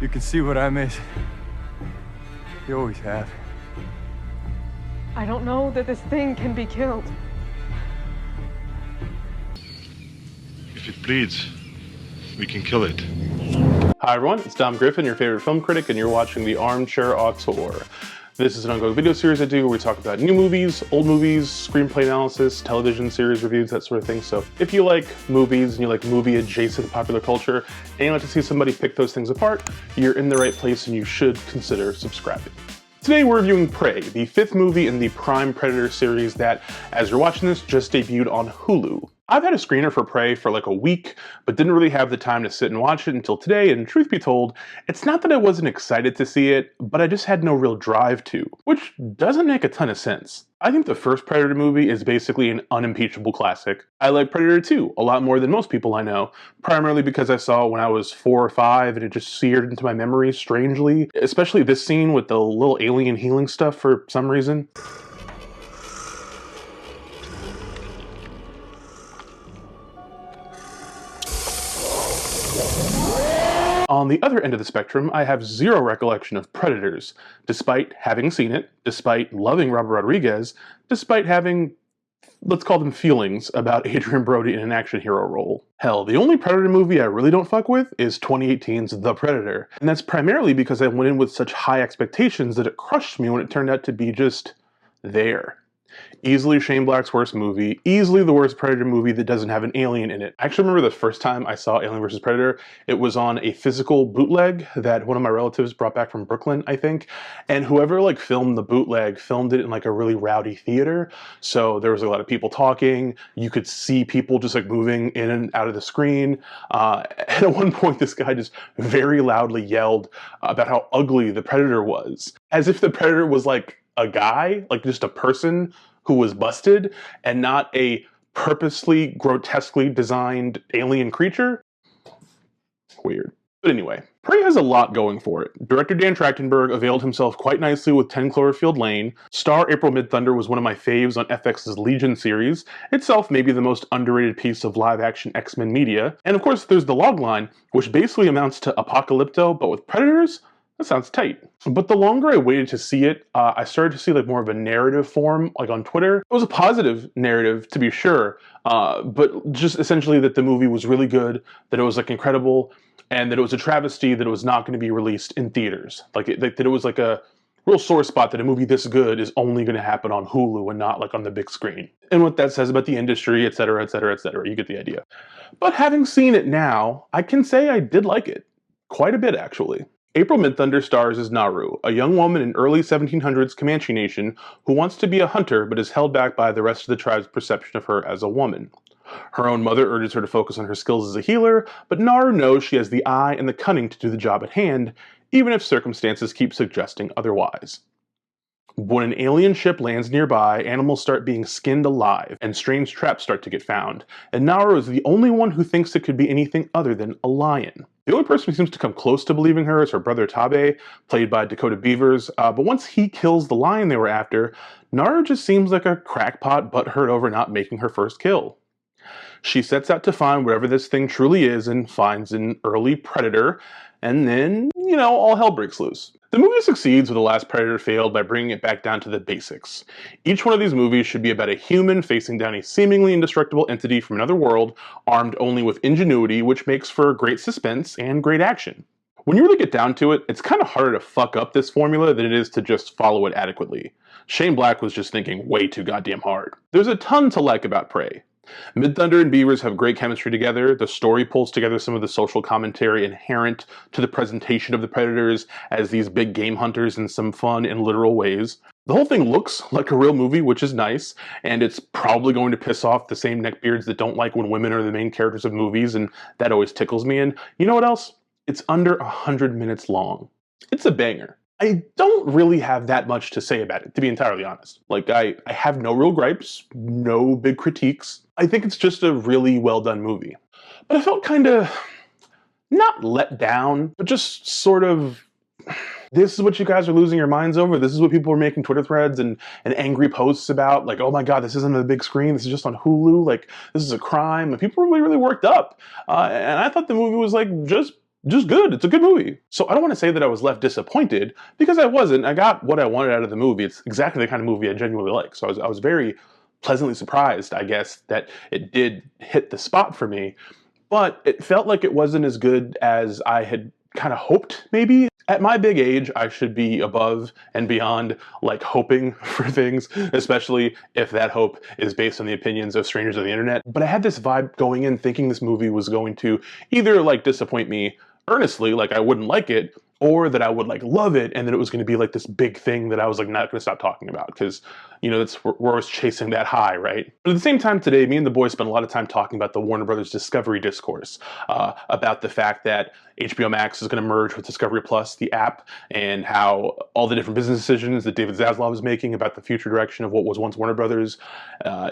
You can see what I miss. You always have. I don't know that this thing can be killed. If it bleeds, we can kill it. Hi everyone, it's Dom Griffin, your favorite film critic, and you're watching the Armchair Auteur. This is an ongoing video series I do where we talk about new movies, old movies, screenplay analysis, television series reviews, that sort of thing. So if you like movies and you like movie-adjacent popular culture, and you like to see somebody pick those things apart, you're in the right place and you should consider subscribing. Today we're reviewing Prey, the 5th movie in the Prime Predator series that, as you're watching this, just debuted on Hulu. I've had a screener for Prey for like a week, but didn't really have the time to sit and watch it until today, and truth be told, it's not that I wasn't excited to see it, but I just had no real drive to, which doesn't make a ton of sense. I think the first Predator movie is basically an unimpeachable classic. I like Predator 2 a lot more than most people I know, primarily because I saw it when I was 4 or 5 and it just seared into my memory strangely, especially this scene with the little alien healing stuff for some reason. On the other end of the spectrum, I have zero recollection of Predators, despite having seen it, despite loving Robert Rodriguez, despite having, let's call them feelings, about Adrian Brody in an action hero role. Hell, the only Predator movie I really don't fuck with is 2018's The Predator, and that's primarily because I went in with such high expectations that it crushed me when it turned out to be just there. Easily Shane Black's worst movie, easily the worst Predator movie that doesn't have an alien in it. I actually remember the first time I saw Alien vs. Predator, it was on a physical bootleg that one of my relatives brought back from Brooklyn, I think, and whoever like filmed the bootleg filmed it in like a really rowdy theater, so there was a lot of people talking, you could see people just like moving in and out of the screen, and at one point this guy just very loudly yelled about how ugly the Predator was, as if the Predator was like a guy, like just a person who was busted and not a purposely, grotesquely designed alien creature. Weird. But anyway, Prey has a lot going for it. Director Dan Trachtenberg availed himself quite nicely with 10 Cloverfield Lane. Star April Midthunder was one of my faves on FX's Legion series, itself maybe the most underrated piece of live-action X-Men media. And of course there's the logline, which basically amounts to Apocalypto, but with Predators? That sounds tight. But the longer I waited to see it, I started to see like more of a narrative form, like on Twitter. It was a positive narrative, to be sure, but just essentially that the movie was really good, that it was like incredible, and that it was a travesty that it was not going to be released in theaters. That it was like a real sore spot that a movie this good is only going to happen on Hulu and not like on the big screen. And what that says about the industry, etc., etc., etc. You get the idea. But having seen it now, I can say I did like it. Quite a bit, actually. April Midthunder stars as Naru, a young woman in early 1700s Comanche Nation who wants to be a hunter but is held back by the rest of the tribe's perception of her as a woman. Her own mother urges her to focus on her skills as a healer, but Naru knows she has the eye and the cunning to do the job at hand, even if circumstances keep suggesting otherwise. When an alien ship lands nearby, animals start being skinned alive, and strange traps start to get found, and Naru is the only one who thinks it could be anything other than a lion. The only person who seems to come close to believing her is her brother Tabe, played by Dakota Beavers, but once he kills the lion they were after, Naru just seems like a crackpot butthurt over not making her first kill. She sets out to find whatever this thing truly is and finds an early predator, and then, you know, all hell breaks loose. The movie succeeds where the last Predator failed by bringing it back down to the basics. Each one of these movies should be about a human facing down a seemingly indestructible entity from another world, armed only with ingenuity, which makes for great suspense and great action. When you really get down to it, it's kind of harder to fuck up this formula than it is to just follow it adequately. Shane Black was just thinking way too goddamn hard. There's a ton to like about Prey. Midthunder and Beavers have great chemistry together. The story pulls together some of the social commentary inherent to the presentation of the Predators as these big game hunters in some fun and literal ways. The whole thing looks like a real movie, which is nice, and it's probably going to piss off the same neckbeards that don't like when women are the main characters of movies, and that always tickles me. And you know what else? It's under 100 minutes long. It's a banger. I don't really have that much to say about it, to be entirely honest. Like, I have no real gripes, no big critiques. I think it's just a really well done movie. But I felt kind of, not let down, but just sort of, this is what you guys are losing your minds over. This is what people are making Twitter threads and angry posts about. Like, oh my God, this isn't on the big screen. This is just on Hulu. Like, this is a crime. And people were really, really worked up. And I thought the movie was like just just good. It's a good movie. So I don't want to say that I was left disappointed, because I wasn't. I got what I wanted out of the movie. It's exactly the kind of movie I genuinely like. So I was very pleasantly surprised, I guess, that it did hit the spot for me. But it felt like it wasn't as good as I had kind of hoped, maybe. At my big age, I should be above and beyond, like, hoping for things, especially if that hope is based on the opinions of strangers on the internet. But I had this vibe going in thinking this movie was going to either, like, disappoint me earnestly, like I wouldn't like it, or that I would, like, love it, and that it was going to be like this big thing that I was, like, not going to stop talking about, because, you know, that's we're always chasing that high, right? But at the same time today, me and the boys spent a lot of time talking about the Warner Brothers Discovery discourse, about the fact that HBO Max is going to merge with Discovery Plus, the app, and how all the different business decisions that David Zaslav is making about the future direction of what was once Warner Brothers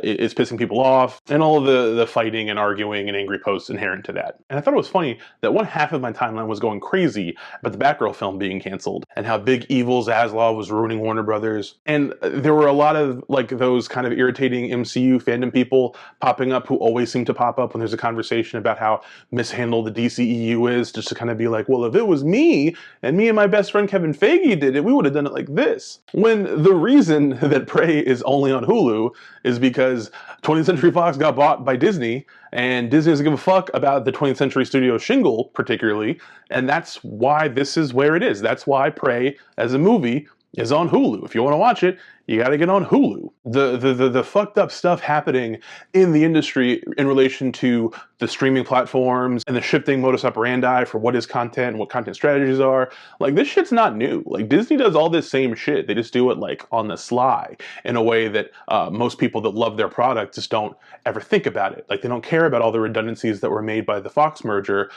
is pissing people off, and all of the fighting and arguing and angry posts inherent to that. And I thought it was funny that one half of my timeline was going crazy about the Batgirl film being canceled, and how big evil Zaslav was ruining Warner Brothers. And there were a lot of, like, those kind of irritating MCU fandom people popping up who always seem to pop up when there's a conversation about how mishandled the DCEU is, just to kind of be like, well, if it was me and my best friend Kevin Feige did it, we would have done it like this. When the reason that Prey is only on Hulu is because 20th Century Fox got bought by Disney, and Disney doesn't give a fuck about the 20th Century Studios shingle particularly, and that's why this is where it is. That's why Prey as a movie is on Hulu. If you want to watch it, you got to get on Hulu. The fucked up stuff happening in the industry in relation to the streaming platforms and the shifting modus operandi for what is content and what content strategies are, like, this shit's not new. Like, Disney does all this same shit. They just do it, like, on the sly in a way that most people that love their product just don't ever think about it. Like, they don't care about all the redundancies that were made by the Fox merger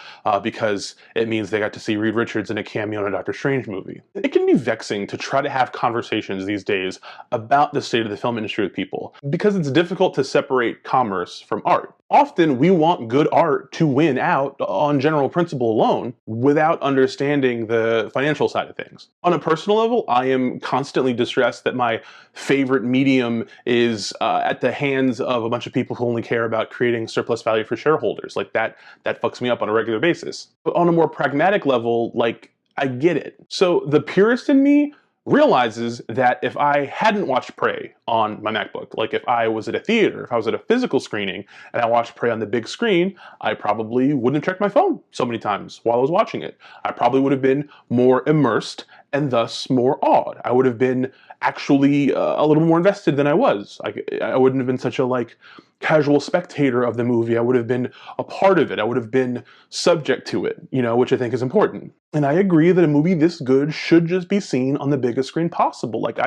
because it means they got to see Reed Richards in a cameo in a Doctor Strange movie. It can be vexing to try to have conversations these days about the state of the film industry with people, because it's difficult to separate commerce from art. Often we want good art to win out on general principle alone without understanding the financial side of things. On a personal level, I am constantly distressed that my favorite medium is at the hands of a bunch of people who only care about creating surplus value for shareholders. Like, that fucks me up on a regular basis. But on a more pragmatic level, like, I get it. So the purist in me realizes that if I hadn't watched Prey on my MacBook, like if I was at a theater, if I was at a physical screening and I watched Prey on the big screen, I probably wouldn't have checked my phone so many times while I was watching it. I probably would have been more immersed and thus more awed. I would have been actually a little more invested than I was. I wouldn't have been such a, like, casual spectator of the movie. I would have been a part of it. I would have been subject to it, you know, which I think is important. And I agree that a movie this good should just be seen on the biggest screen possible. Like,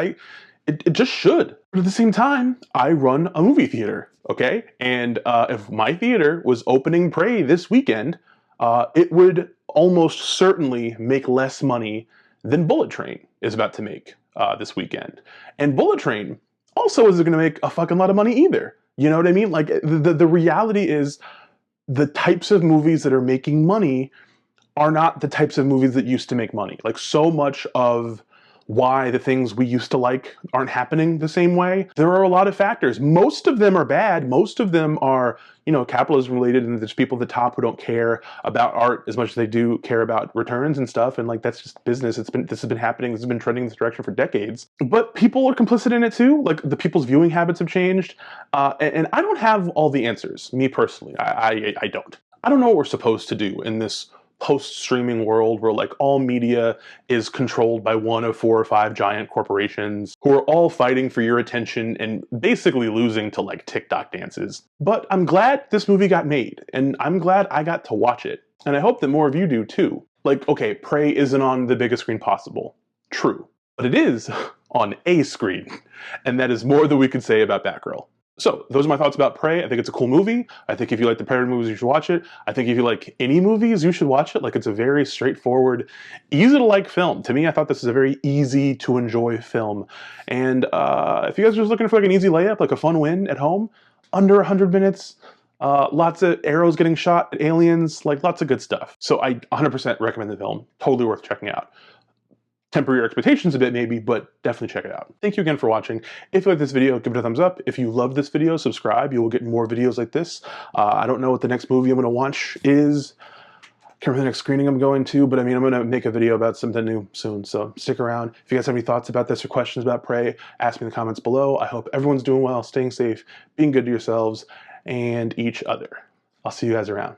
it just should. But at the same time, I run a movie theater, okay? And if my theater was opening Prey this weekend, it would almost certainly make less money than Bullet Train is about to make this weekend. And Bullet Train also isn't gonna make a fucking lot of money either. You know what I mean? Like, the reality is the types of movies that are making money are not the types of movies that used to make money. Like, so much of why the things we used to like aren't happening the same way. There are a lot of factors. Most of them are bad. Most of them are, you know, capitalism related, and there's people at the top who don't care about art as much as they do care about returns and stuff. And, like, that's just business. This has been happening. This has been trending in this direction for decades. But people are complicit in it too. Like, the people's viewing habits have changed. And I don't have all the answers, me personally. I don't. I don't know what we're supposed to do in this post-streaming world where, like, all media is controlled by one of 4 or 5 giant corporations who are all fighting for your attention and basically losing to, like, TikTok dances. But I'm glad this movie got made, and I'm glad I got to watch it. And I hope that more of you do too. Like, okay, Prey isn't on the biggest screen possible. True. But it is on a screen. And that is more than we could say about Batgirl. So, those are my thoughts about Prey. I think it's a cool movie. I think if you like the Predator movies, you should watch it. I think if you like any movies, you should watch it. Like, it's a very straightforward, easy to like film. To me, I thought this is a very easy to enjoy film. And if you guys are just looking for, like, an easy layup, like a fun win at home, under 100 minutes, lots of arrows getting shot at aliens, like, lots of good stuff. So I 100% recommend the film. Totally worth checking out. Temper your expectations a bit maybe, but definitely check it out. Thank you again for watching. If you like this video, give it a thumbs up. If you love this video, subscribe. You will get more videos like this. I don't know what the next movie I'm going to watch is. Can't remember the next screening I'm going to, but I mean, I'm going to make a video about something new soon, so stick around. If you guys have any thoughts about this or questions about Prey, ask me in the comments below. I hope everyone's doing well, staying safe, being good to yourselves and each other. I'll see you guys around.